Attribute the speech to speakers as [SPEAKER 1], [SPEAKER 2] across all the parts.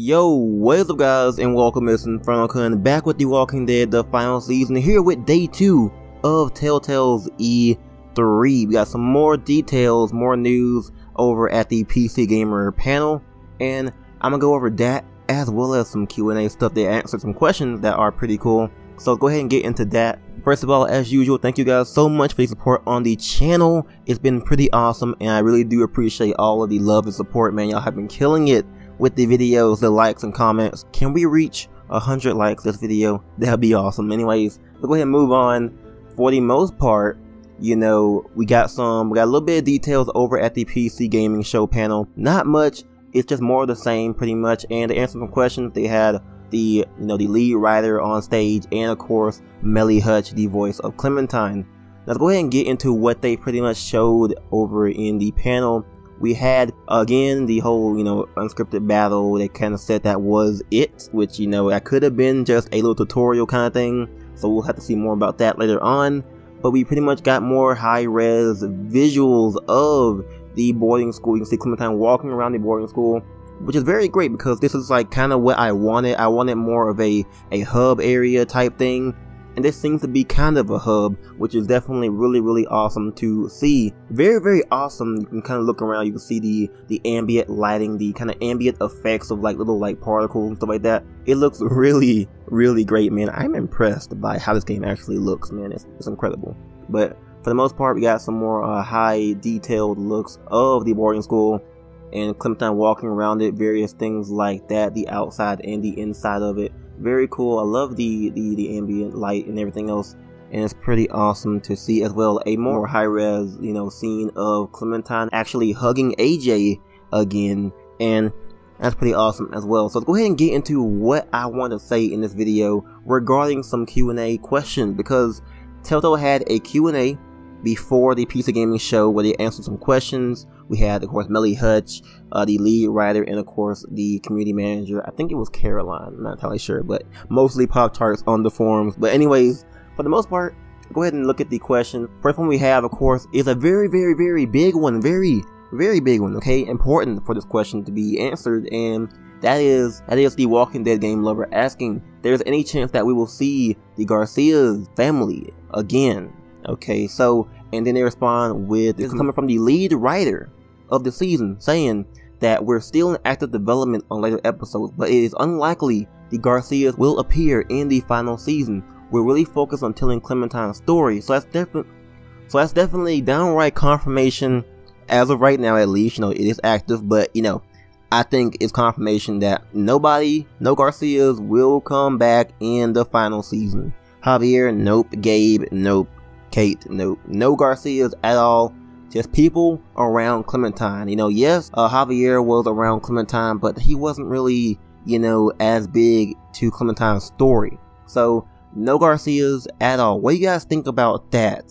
[SPEAKER 1] Yo, what is up guys, and welcome to InfernoKun, back with The Walking Dead, the final season, here with day 2 of Telltale's E3. We got some more details, more news over at the PC Gamer panel, and I'm gonna go over that as well as some Q&A stuff. They answered some questions that are pretty cool, so go ahead and get into that. First of all, as usual, thank you guys so much for the support on the channel. It's been pretty awesome, and I really do appreciate all of the love and support, man. Y'all have been killing it with the videos, the likes and comments. Can we reach 100 likes this video? That'd be awesome. Anyways, let's go ahead and move on. For the most part, you know, we got a little bit of details over at the PC Gaming Show panel. Not much, it's just more of the same pretty much. And to answer some questions, they had the lead writer on stage, and of course Melly Hutch, the voice of Clementine. Let's go ahead and get into what they pretty much showed over in the panel. We had, again, the whole, unscripted battle. They kind of said that was it, which, that could have been just a little tutorial kind of thing. So we'll have to see more about that later on. But we pretty much got more high-res visuals of the boarding school. You can see Clementine walking around the boarding school, which is very great because this is like kind of what I wanted. I wanted more of a hub area type thing. And this seems to be kind of a hub, which is definitely really awesome to see. Very awesome. You can kind of look around, you can see the ambient lighting, the kind of ambient effects of like little like particles and stuff like that. It looks really great, man. I'm impressed by how this game actually looks, man. It's incredible. But for the most part, we got some more high detailed looks of the boarding school and Clementine walking around it, various things like that, the outside and the inside of it. Very cool. I love the ambient light and everything else, and it's pretty awesome to see as well. A more high-res, scene of Clementine actually hugging AJ again, and that's pretty awesome as well. So let's go ahead and get into what I want to say in this video regarding some Q&A questions, because Telltale had a Q&A before the PC Gaming Show where they answered some questions. We had, of course, Melly Hutch, the lead writer, and of course the community manager. I think it was Caroline, I'm not entirely sure, but mostly Pop-Tarts on the forums. But anyways, for the most part, go ahead and look at the question. First one we have, of course, is a very big one, very big one, okay? Important for this question to be answered, and that is the Walking Dead game lover asking, there's any chance that we will see the Garcia's family again? Okay, so, and then they respond with, this is coming from the lead writer of the season, saying that we're still in active development on later episodes, but it is unlikely the Garcias will appear in the final season. We're really focused on telling Clementine's story, so that's definitely downright confirmation as of right now, at least. It is active, but I think it's confirmation that no Garcias will come back in the final season. Javier, nope. Gabe, nope. Kate, nope. No Garcias at all. Just people around Clementine. Yes, Javier was around Clementine, but he wasn't really, as big to Clementine's story. So, no Garcias at all. What do you guys think about that?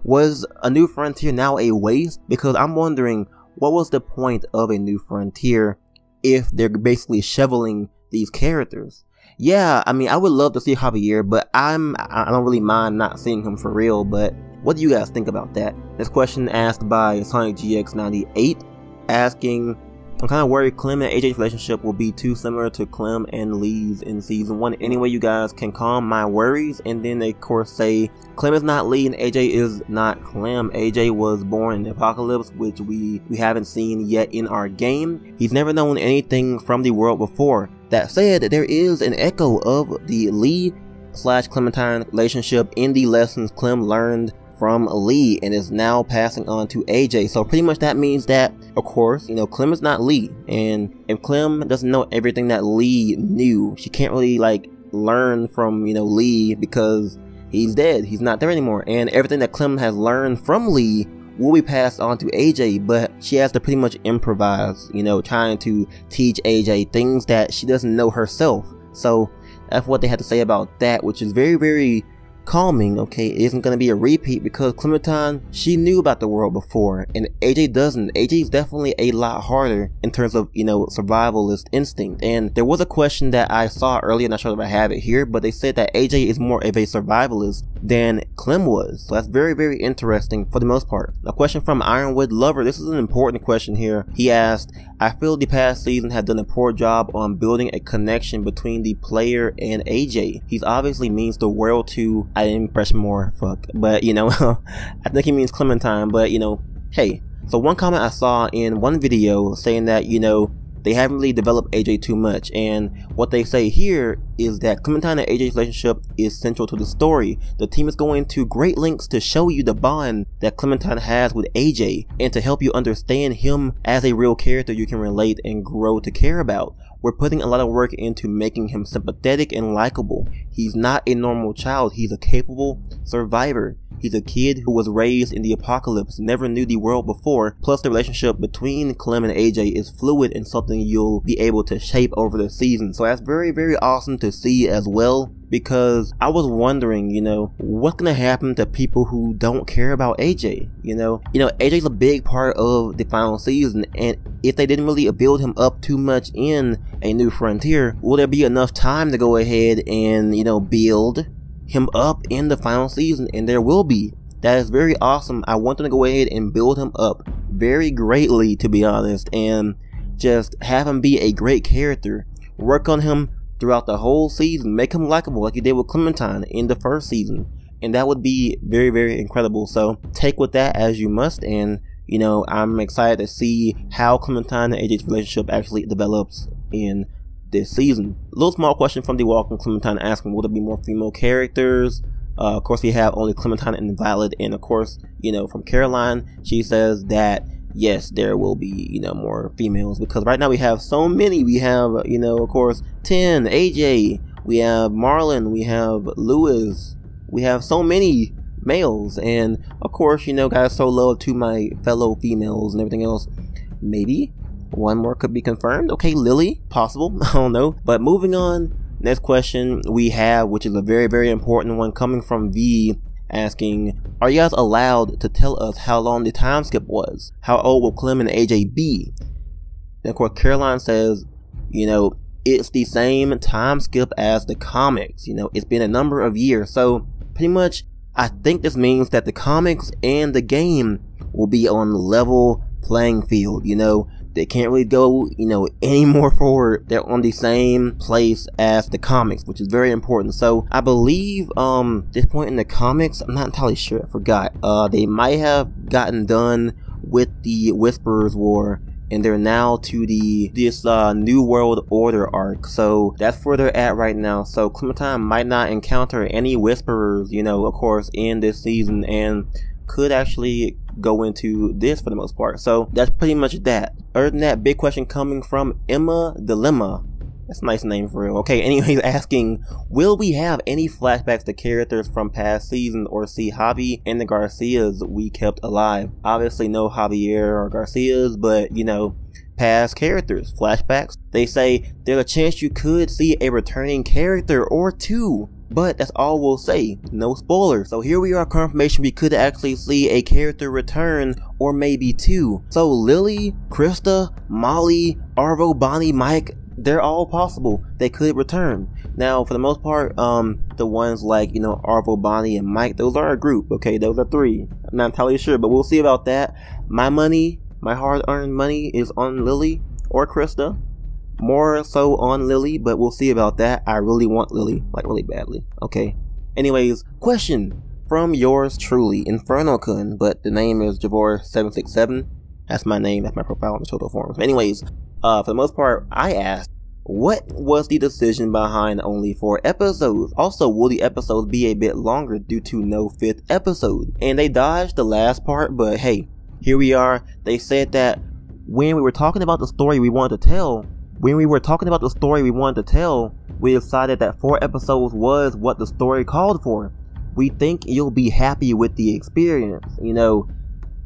[SPEAKER 1] Was A New Frontier now a waste? Because I'm wondering, what was the point of A New Frontier if they're basically shoveling these characters? Yeah, I mean, I would love to see Javier, but I don't really mind not seeing him for real. But what do you guys think about that? This question asked by SonicGX98, asking, I'm kind of worried Clem and AJ's relationship will be too similar to Clem and Lee's in season 1. Anyway, you guys can calm my worries. And then they of course say, Clem is not Lee and AJ is not Clem. AJ was born in the apocalypse, which we haven't seen yet in our game. He's never known anything from the world before. That said, there is an echo of the Lee/Clementine relationship in the lessons Clem learned from Lee and is now passing on to AJ. So pretty much that means that, of course, Clem is not Lee, and if Clem doesn't know everything that Lee knew, she can't really like learn from Lee because he's dead, he's not there anymore, and everything that Clem has learned from Lee will be passed on to AJ, but she has to pretty much improvise, trying to teach AJ things that she doesn't know herself. So that's what they had to say about that, which is very calming. Okay, it isn't going to be a repeat because Clementine, she knew about the world before, and AJ doesn't. AJ is definitely a lot harder in terms of, survivalist instinct. And there was a question that I saw earlier, not sure if I have it here, but they said that AJ is more of a survivalist than Clem was. So that's very, very interesting for the most part. A question from Ironwood Lover. This is an important question here. He asked, I feel the past season had done a poor job on building a connection between the player and AJ. He's obviously means the world to, I didn't press more, fuck. But, you know, I think he means Clementine, but, you know, hey. So one comment I saw in one video saying that, you know, they haven't really developed AJ too much, and what they say here is that Clementine and AJ's relationship is central to the story. The team is going to great lengths to show you the bond that Clementine has with AJ, and to help you understand him as a real character you can relate and grow to care about. We're putting a lot of work into making him sympathetic and likable. He's not a normal child, he's a capable survivor. He's a kid who was raised in the apocalypse, never knew the world before, plus the relationship between Clem and AJ is fluid and something you'll be able to shape over the season. So that's very, very awesome to see as well, because I was wondering, you know, what's gonna happen to people who don't care about AJ, you know? AJ's a big part of the final season, and if they didn't really build him up too much in A New Frontier, will there be enough time to go ahead and, you know, build him up in the final season? And there will be. That is very awesome. I want them to go ahead and build him up very greatly, to be honest, and just have him be a great character. Work on him throughout the whole season. Make him likable like you did with Clementine in the first season, and that would be very, very incredible. So take with that as you must, and you know, I'm excited to see how Clementine and AJ's relationship actually develops in this season. A little small question from the Walking Clementine asking, will there be more female characters? Of course, we have only Clementine and Violet, and of course, you know, from Caroline, she says that yes, there will be, you know, more females, because right now we have so many. We have, you know, of course, 10, AJ, we have Marlon, we have Lewis, we have so many males, and of course, you know, guys, so love to my fellow females and everything else. Maybe one more could be confirmed. Okay, Lily, possible. I don't know. But moving on, next question we have, which is a very, very important one, coming from V, asking, are you guys allowed to tell us how long the time skip was? How old will Clem and AJ be? And of course, Caroline says, you know, it's the same time skip as the comics. You know, it's been a number of years. So pretty much, I think this means that the comics and the game will be on level playing field. You know, they can't really go, you know, any more forward. They're on the same place as the comics, which is very important. So I believe this point in the comics, I'm not entirely sure, I forgot. They might have gotten done with the Whisperers War, and they're now to this New World Order arc. So that's where they're at right now. So Clementine might not encounter any Whisperers, you know, of course, in this season, and could actually go into this for the most part. So that's pretty much that. Other than that, big question coming from Emma Dilemma. That's a nice name for real. Okay, anyways, asking, will we have any flashbacks to characters from past seasons, or see Javi and the Garcias we kept alive? Obviously no Javier or Garcias, but you know, past characters, flashbacks. They say there's a chance you could see a returning character or two, but that's all we'll say, no spoilers. So here we are, confirmation we could actually see a character return, or maybe two. So Lily, Krista, Molly, Arvo, Bonnie, Mike, they're all possible. They could return. Now, for the most part, the ones like, you know, Arvo, Bonnie, and Mike, those are a group, okay? Those are three. I'm not entirely sure, but we'll see about that. My money, my hard-earned money is on Lily or Krista. More so on Lily, but we'll see about that. I really want Lily, like really badly. Okay. Anyways, question from yours truly, InfernoKun, but the name is Javor767. That's my name. That's my profile on the Total forums. Anyways, for the most part, I asked, what was the decision behind only 4 episodes? Also, will the episodes be a bit longer due to no 5th episode? And they dodged the last part, but hey, here we are. They said that when we were talking about the story we wanted to tell, we decided that 4 episodes was what the story called for. We think you'll be happy with the experience. You know,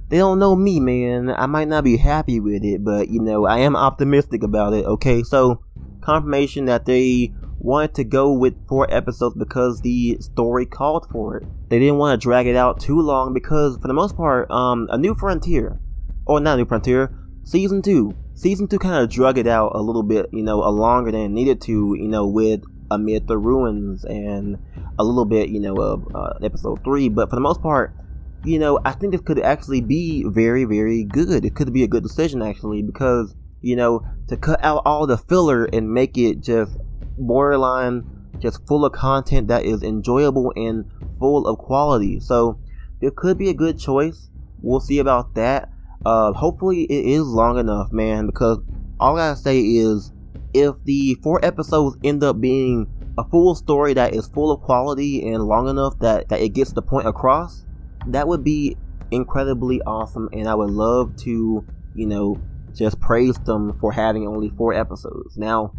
[SPEAKER 1] they don't know me, man. I might not be happy with it, but you know, I am optimistic about it. Okay, so confirmation that they wanted to go with 4 episodes because the story called for it. They didn't want to drag it out too long because, for the most part, A New Frontier, or not New Frontier, Season 2 kind of drug it out a little bit, you know, longer than it needed to, you know, with Amid the Ruins and a little bit, you know, of episode 3, but for the most part, you know, I think this could actually be very, very good. It could be a good decision actually, because, you know, to cut out all the filler and make it just borderline, just full of content that is enjoyable and full of quality. So it could be a good choice. We'll see about that. Hopefully it is long enough, man, because all I gotta say is, if the 4 episodes end up being a full story that is full of quality and long enough that it gets the point across, that would be incredibly awesome, and I would love to, you know, just praise them for having only 4 episodes. Now,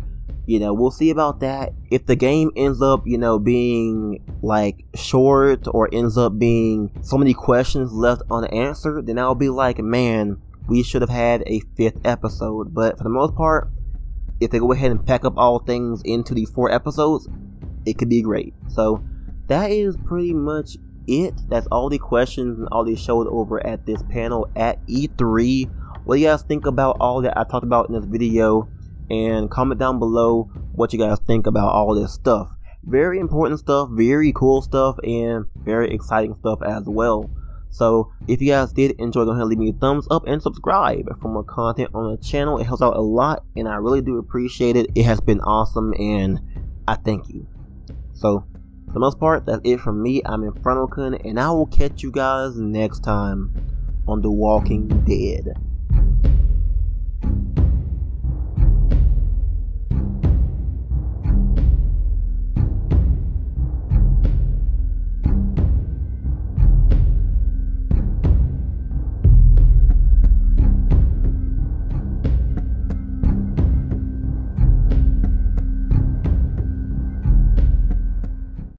[SPEAKER 1] you know, we'll see about that. If the game ends up, you know, being like short, or ends up being so many questions left unanswered, then I'll be like, man, we should have had a 5th episode. But for the most part, if they go ahead and pack up all things into these 4 episodes, it could be great. So that is pretty much it. That's all the questions and all they showed over at this panel at E3. What do you guys think about all that I talked about in this video? And comment down below what you guys think about all this stuff. Very important stuff, very cool stuff, and very exciting stuff as well. So if you guys did enjoy, go ahead and leave me a thumbs up and subscribe for more content on the channel. It helps out a lot, and I really do appreciate it. It has been awesome, and I thank you. So for the most part, that's it from me. I'm InfernoKun, and I will catch you guys next time on The Walking Dead.